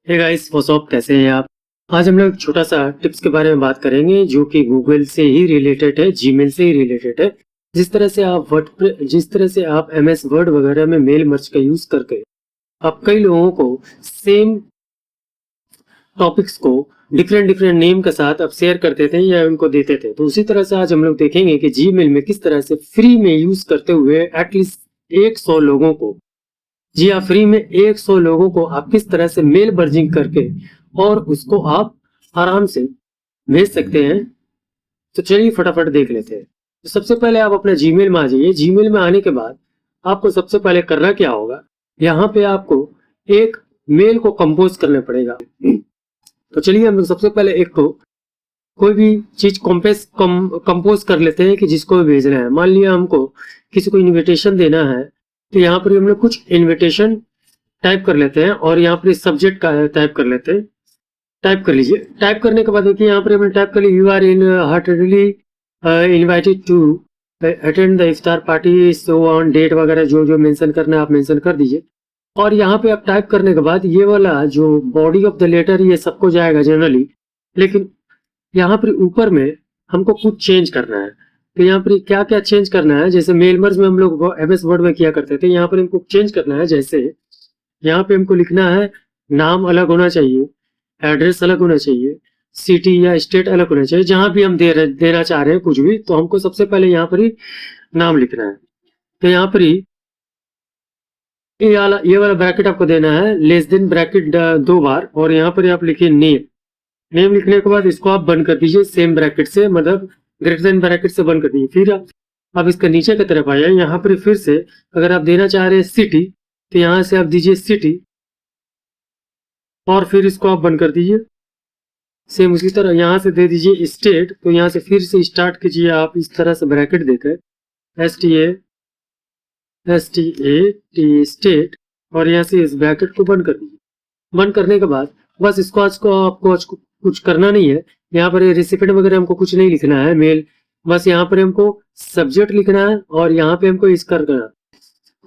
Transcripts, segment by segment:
Hey guys what's up, कैसे हैं आप। आज हम लोग छोटा सा टिप्स के बारे में बात करेंगे जो कि गूगल से ही रिलेटेड है, जीमेल से ही रिलेटेड है। जिस तरह से आप एमएस वर्ड वगैरह में मेल मर्ज का यूज करके आप कई लोगों को सेम टॉपिक्स को डिफरेंट डिफरेंट नेम के साथ आप शेयर करते थे या उनको देते थे, तो उसी तरह से आज हम लोग देखेंगे कि जीमेल में किस तरह से फ्री में यूज करते हुए एटलीस्ट 100 लोगों को, जी हाँ, फ्री में 100 लोगों को आप किस तरह से मेल बर्जिंग करके और उसको आप आराम से भेज सकते हैं। तो चलिए फटाफट देख लेते हैं। तो सबसे पहले आप अपना जीमेल में आ जाइए। जीमेल में आने के बाद आपको सबसे पहले करना क्या होगा, यहाँ पे आपको एक मेल को कंपोज करना पड़ेगा। तो चलिए हम लोग सबसे पहले एक तो कोई भी चीज कंपोज कर लेते हैं कि जिसको भी भेजना है। मान लिया हमको किसी को इनविटेशन देना है, तो यहाँ पर हम लोग कुछ इनविटेशन टाइप कर लेते हैं और यहाँ पर सब्जेक्ट का टाइप कर लेते हैं। टाइप कर लीजिए। टाइप करने के बाद देखिए यहाँ पर हमने टाइप कर लिया, you are in heartedly invited to attend the iftar party, so on, date वगैरह जो जो मेंशन करना है आप मेंशन कर दीजिए। और यहाँ पे आप टाइप करने के बाद ये वाला जो बॉडी ऑफ द लेटर ये सबको जाएगा जनरली, लेकिन यहाँ पर ऊपर में हमको कुछ चेंज करना है। तो यहाँ पर क्या क्या चेंज करना है, जैसे मेल मर्ज में हम लोग एमएस वर्ड में किया करते थे, यहाँ पर हमको चेंज करना है। जैसे यहाँ पे हमको लिखना है नाम अलग होना चाहिए, एड्रेस अलग होना चाहिए, सिटी या स्टेट अलग होना चाहिए, जहां भी हम देना चाह रहे हैं कुछ भी, तो हमको सबसे पहले यहाँ पर ही नाम लिखना है। तो यहाँ पर ही ये वाला ब्रैकेट आपको देना है, लेस देन ब्रैकेट 2 बार, और यहाँ पर आप लिखिए नेम। नेम लिखने के बाद इसको आप बंद कर दीजिए सेम ब्रैकेट से, मतलब ग्रेटर देन ब्रैकेट से बंद कर दीजिए। फिर आप इसका नीचे की तरफ आइए। यहाँ पर फिर से अगर आप देना चाह रहे हैं सिटी, तो यहाँ से आप दीजिए सिटी और फिर इसको आप बंद कर दीजिए। सेम उसी तरह यहाँ से दे दीजिए स्टेट, तो यहाँ से फिर से स्टार्ट कीजिए आप इस तरह से ब्रैकेट देकर STA स्टेट, और यहाँ से इस ब्रैकेट को बंद कर दीजिए। बंद करने के बाद बस इसको आपको कुछ करना नहीं है। यहाँ पर रेसिपिएंट वगैरह हमको कुछ नहीं लिखना है मेल, बस यहाँ पर हमको सब्जेक्ट लिखना है और यहाँ पे हमको इस करना है,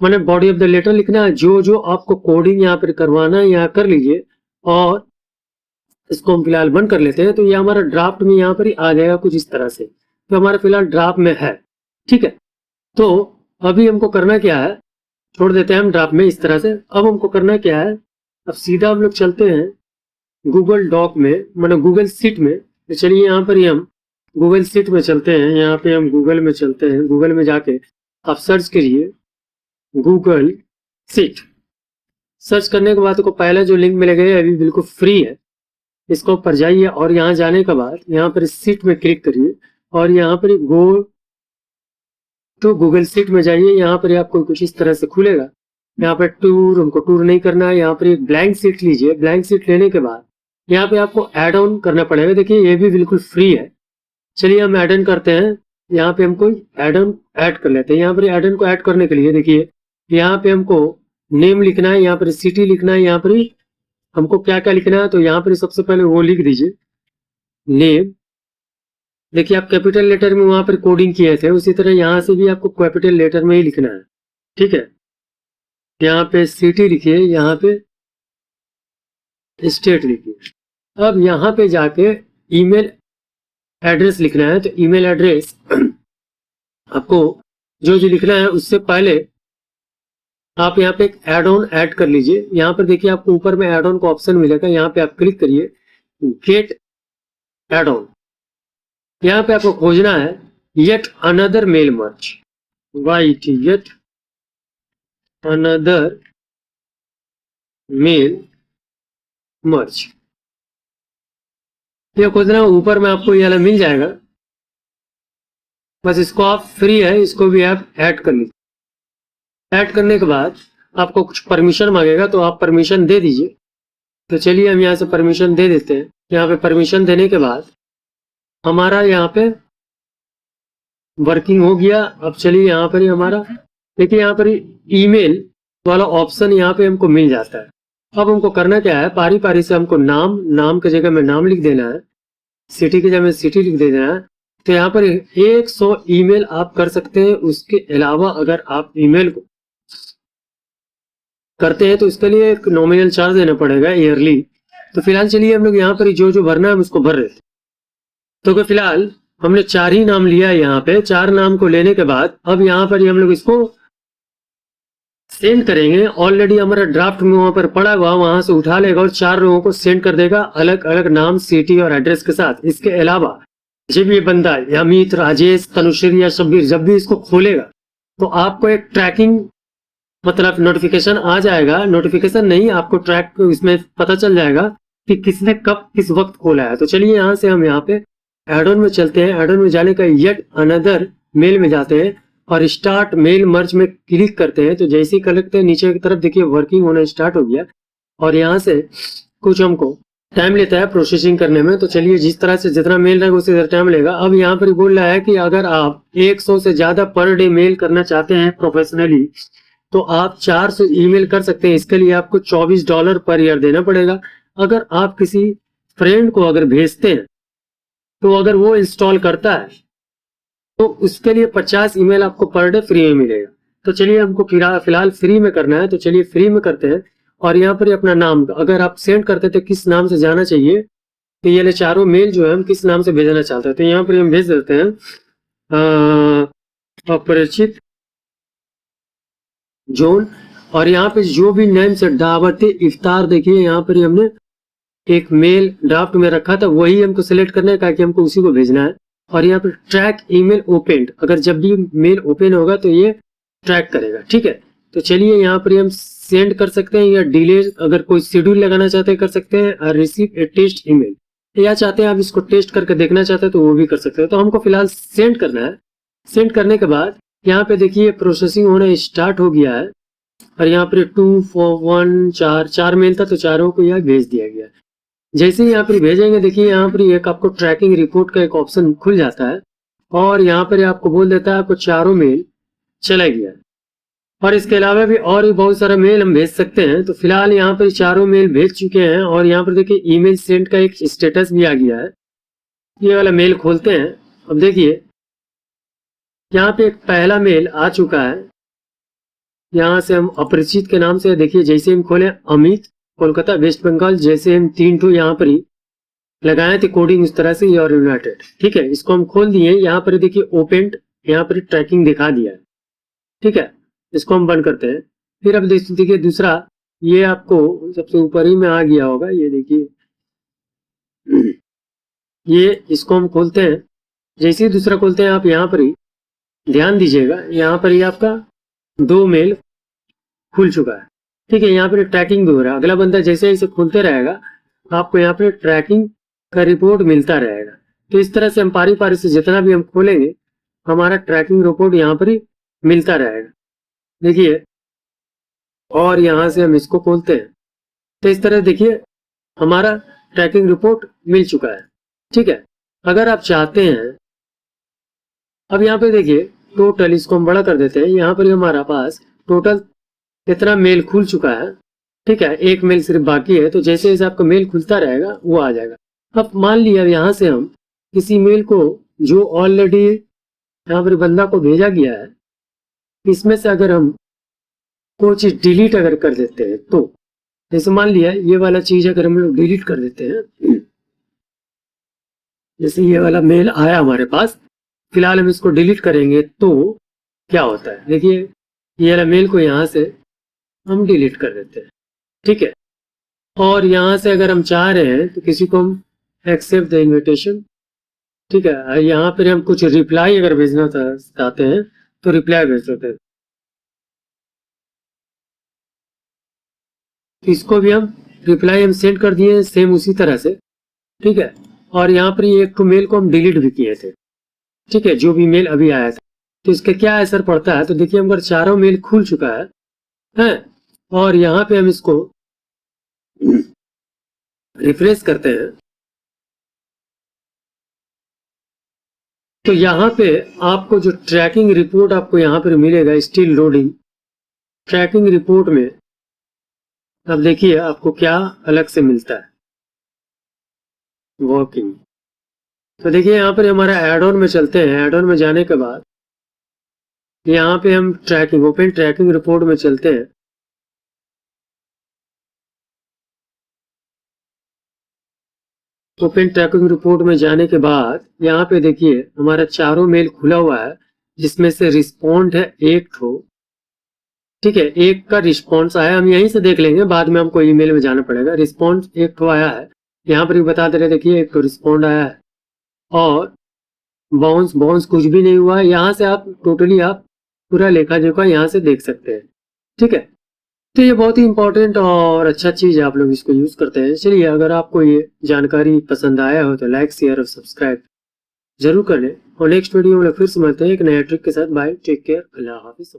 मैंने बॉडी ऑफ द लेटर लिखना है। जो जो आपको कोडिंग यहाँ पर करवाना है यहाँ कर लीजिए, और इसको हम फिलहाल बंद कर लेते हैं। तो ये हमारा ड्राफ्ट में यहाँ पर ही आ जाएगा कुछ इस तरह से। तो हमारा फिलहाल ड्राफ्ट में है, ठीक है। तो अभी हमको करना क्या है, छोड़ देते हैं हम ड्राफ्ट में इस तरह से। अब हमको करना क्या है, अब सीधा हम लोग चलते हैं गूगल डॉक में, मतलब गूगल सीट में। तो चलिए यहाँ पर ही हम गूगल सीट में चलते हैं। यहाँ पे हम गूगल में चलते हैं। गूगल में जाके आप सर्च करिए गूगल सीट। सर्च करने के बाद को पहला जो लिंक मिलेगा अभी बिल्कुल फ्री है, इसको ऊपर जाइए और यहाँ जाने के बाद यहाँ पर सीट में क्लिक करिए और यहाँ पर गो टू गूगल सीट में जाइए। यहाँ पर आपको कुछ इस तरह से खुलेगा। यहाँ पर टूर, हमको टूर नहीं करना है। यहाँ पर एक ब्लैंक सीट लीजिए। ब्लैंक सीट लेने के बाद यहाँ पे आपको एड ऑन करना पड़ेगा। देखिए ये भी बिल्कुल फ्री है। चलिए हम एड ऑन करते हैं। यहाँ पे हमको एड ऑन ऐड कर लेते हैं। यहाँ पर एड ऑन को ऐड करने के लिए देखिए यहाँ पे हमको नेम लिखना है, यहाँ पर सिटी लिखना है, यहाँ पर हमको क्या क्या लिखना है। तो यहाँ पर सबसे पहले वो लिख दीजिए नेम। देखिए आप कैपिटल लेटर में वहां पर कोडिंग किए थे, उसी तरह यहाँ से भी आपको कैपिटल लेटर में ही लिखना है, ठीक है। यहाँ पे सिटी लिखिए, यहाँ पे स्टेट लिखिए। अब यहाँ पे जाके ईमेल एड्रेस लिखना है। तो ईमेल एड्रेस आपको जो जो लिखना है उससे पहले आप यहाँ पे एक एड ऑन ऐड कर लीजिए। यहाँ पर देखिए आपको ऊपर में एड ऑन का ऑप्शन मिलेगा, यहाँ पे आप क्लिक करिए गेट एड ऑन। यहाँ पे आपको खोजना है yet another mail merge, white yet another mail merge, ये खोजना ऊपर में आपको ये वाला मिल जाएगा। बस इसको आप फ्री है, इसको भी आप ऐड कर लीजिए। ऐड करने के बाद आपको कुछ परमिशन मांगेगा, तो आप परमिशन दे दीजिए। तो चलिए हम यहाँ से परमिशन दे देते हैं। यहाँ पे परमिशन देने के बाद हमारा यहाँ पे वर्किंग हो गया। अब चलिए यहाँ पर ही हमारा देखिए यहाँ पर ईमेल वाला ऑप्शन यहाँ पे हमको मिल जाता है। अब हमको करना क्या है, पारी पारी से हमको नाम की जगह में नाम लिख देना है, सिटी की जगह में सिटी लिख देना है। तो यहाँ पर 100 ईमेल आप कर सकते हैं। उसके अलावा अगर आप ईमेल को करते हैं तो इसके लिए एक नॉमिनल चार्ज देना पड़ेगा ईयरली। तो फिलहाल चलिए हम लोग यहाँ पर जो जो भरना है हम उसको भर रहे थे। तो फिलहाल हमने 4 ही नाम लिया है यहाँ पे। 4 नाम को लेने के बाद अब यहाँ पर हम लोग इसको सेंड करेंगे। ऑलरेडी हमारा ड्राफ्ट में वहां पर पड़ा हुआ, वहां से उठा लेगा और 4 लोगों को सेंड कर देगा अलग अलग नाम, सिटी और एड्रेस के साथ। इसके अलावा जब ये बंदा अमित, राजेश, तनुश्री या शब्बीर जब भी इसको खोलेगा तो आपको एक ट्रैकिंग मतलब नोटिफिकेशन आ जाएगा। नोटिफिकेशन नहीं, आपको ट्रैक इसमें पता चल जाएगा कि किसने कब किस वक्त खोला है। तो चलिए यहाँ से हम यहाँ पे एडोन में चलते हैं। एडोन में जाने का येट अनदर मेल में जाते हैं और स्टार्ट मेल मर्ज में क्लिक करते हैं। तो जैसे ही करते हैं नीचे की तरफ देखिए वर्किंग होना स्टार्ट हो गया और यहाँ से कुछ हमको टाइम लेता है प्रोसेसिंग करने में। तो चलिए जिस तरह से जितना मेल रहेगा उसी तरह टाइम लेगा। अब यहाँ पर बोल रहा है कि अगर आप 100 से ज्यादा पर डे मेल करना चाहते हैं प्रोफेशनली तो आप 400 ईमेल कर सकते हैं। इसके लिए आपको $24 पर ईयर देना पड़ेगा। अगर आप किसी फ्रेंड को अगर भेजते हैं तो अगर वो इंस्टॉल करता है तो उसके लिए 50 ईमेल आपको पर डे फ्री में मिलेगा। तो चलिए हमको फिलहाल फ्री में करना है, तो चलिए फ्री में करते हैं। और यहाँ पर अपना नाम अगर आप सेंड करते थे किस नाम से जाना चाहिए, तो ये चारों मेल जो है हम किस नाम से भेजना चाहते हैं तो यहाँ पर हम भेज देते हैं अपरिचित जोन। और यहाँ पे जो भी नेम से दावते इफ्तार देखिए यहाँ पर हमने एक मेल ड्राफ्ट में रखा था, वही हमको सिलेक्ट करना है कि हमको उसी को भेजना है। और यहाँ पर ट्रैक ईमेल ओपन, अगर जब भी मेल ओपन होगा तो ये ट्रैक करेगा। ठीक है, तो चलिए यहाँ पर हम सेंड कर सकते हैं या डिले अगर कोई शेड्यूल लगाना चाहते हैं कर सकते हैं। रिसीव ए टेस्ट ईमेल, या चाहते हैं आप इसको टेस्ट करके देखना चाहते हैं तो वो भी कर सकते हैं। तो हमको फिलहाल सेंड करना है। सेंड करने के बाद यहाँ पे देखिए प्रोसेसिंग होना स्टार्ट हो गया है और यहाँ पर 2 4 1 4 मेल था तो चारों को यहाँ भेज दिया गया। जैसे ही यहाँ पर भेजेंगे देखिए यहाँ पर एक आपको ट्रैकिंग रिपोर्ट का एक ऑप्शन खुल जाता है और यहाँ पर आपको बोल देता है आपको चारों मेल चला गया। और इसके अलावा भी और भी बहुत सारा मेल हम भेज सकते हैं। तो फिलहाल यहाँ पर चारों मेल भेज चुके हैं और यहाँ पर देखिए ईमेल सेंड का एक स्टेटस भी आ गया है। ये वाला मेल खोलते हैं। अब देखिए यहाँ पे एक पहला मेल आ चुका है। यहाँ से हम अपरिचित के नाम से देखिए जैसे हम खोले अमित कोलकाता वेस्ट बंगाल, जैसे हम 3 ठो यहाँ पर ही लगाए थे कोडिंग इस तरह से और यूनाइटेड। ठीक है, इसको हम खोल दिए। यहाँ पर देखिए ओपेंड, यहाँ पर ट्रैकिंग दिखा दिया है। ठीक है, इसको हम बंद करते हैं। फिर अब देखिए दूसरा, ये आपको सबसे ऊपर ही में आ गया होगा, ये देखिए ये इसको हम खोलते हैं। जैसे ही दूसरा खोलते हैं आप यहाँ पर ही ध्यान दीजिएगा, यहाँ पर ही आपका 2 मेल खुल चुका है। ठीक है, यहाँ पर ट्रैकिंग भी हो रहा है। अगला बंदा जैसे इसे खोलते रहेगा आपको यहाँ पर ट्रैकिंग का रिपोर्ट मिलता रहेगा। तो इस तरह से हम पारी पारी से जितना भी हम खोलेंगे हमारा ट्रैकिंग रिपोर्ट यहाँ पर ही मिलता रहेगा। देखिए, और यहाँ से हम इसको खोलते हैं तो इस तरह देखिए हमारा ट्रैकिंग रिपोर्ट मिल चुका है। ठीक है, अगर आप चाहते हैं अब यहाँ पे देखिए टोटल, इसको हम बड़ा कर देते हैं। यहाँ पर हमारा पास टोटल कितना मेल खुल चुका है। ठीक है, एक मेल सिर्फ बाकी है। तो जैसे जैसे आपका मेल खुलता रहेगा वो आ जाएगा। अब मान लिया यहाँ से हम किसी मेल को जो ऑलरेडी यहाँ पर बंदा को भेजा गया है, इसमें से अगर हम कोई चीज डिलीट अगर कर देते हैं तो जैसे मान लिया ये वाला चीज अगर हम लोग डिलीट कर देते हैं, जैसे ये वाला मेल आया हमारे पास, फिलहाल हम इसको डिलीट करेंगे तो क्या होता है देखिए ये वाला मेल को यहाँ से हम डिलीट कर देते हैं। ठीक है, और यहाँ से अगर हम चाह रहे हैं तो किसी को हम एक्सेप्ट द इन्विटेशन, ठीक है, यहाँ पर हम कुछ रिप्लाई अगर भेजना चाहते हैं तो रिप्लाई भेज देते हैं। इसको भी हम रिप्लाई हम सेंड कर दिए सेम उसी तरह से। ठीक है, और यहाँ पर ये एक मेल को हम डिलीट भी किए थे। ठीक है, जो भी मेल अभी आया था, तो इसका क्या असर पड़ता है तो देखिए अगर चारों मेल खुल चुका है और यहाँ पे हम इसको रिफ्रेश करते हैं तो यहाँ पे आपको जो ट्रैकिंग रिपोर्ट आपको यहाँ पर मिलेगा स्टिल लोडिंग ट्रैकिंग रिपोर्ट में। अब देखिए आपको क्या अलग से मिलता है वर्किंग। तो देखिए यहाँ पर हमारा एड ऑन में चलते हैं। एड ऑन में जाने के बाद यहाँ पे हम ट्रैकिंग ओपन ट्रैकिंग रिपोर्ट में चलते हैं। ओपन ट्रैकिंग रिपोर्ट में जाने के बाद यहाँ पे देखिए हमारा चारों मेल खुला हुआ है, जिसमें से रिस्पॉन्ड है एक ठो, ठीक है, एक का रिस्पॉन्स आया, हम यहीं से देख लेंगे, बाद में हमको ईमेल में जाना पड़ेगा। रिस्पॉन्स एक ठो आया है, यहाँ पर भी बता दे रहे, देखिए एक तो रिस्पॉन्ड आया है और बाउंस बाउंस कुछ भी नहीं हुआ है। यहाँ से आप टोटली आप पूरा लेखा जोखा यहाँ से देख सकते हैं, ठीक है। तो ये बहुत ही इंपॉर्टेंट और अच्छा चीज है, आप लोग इसको यूज करते हैं। चलिए, अगर आपको ये जानकारी पसंद आया हो तो लाइक शेयर और सब्सक्राइब जरूर कर लें, और नेक्स्ट वीडियो में फिर से मिलते हैं एक नया ट्रिक के साथ। बाय, टेक केयर, अल्लाह हाफिज।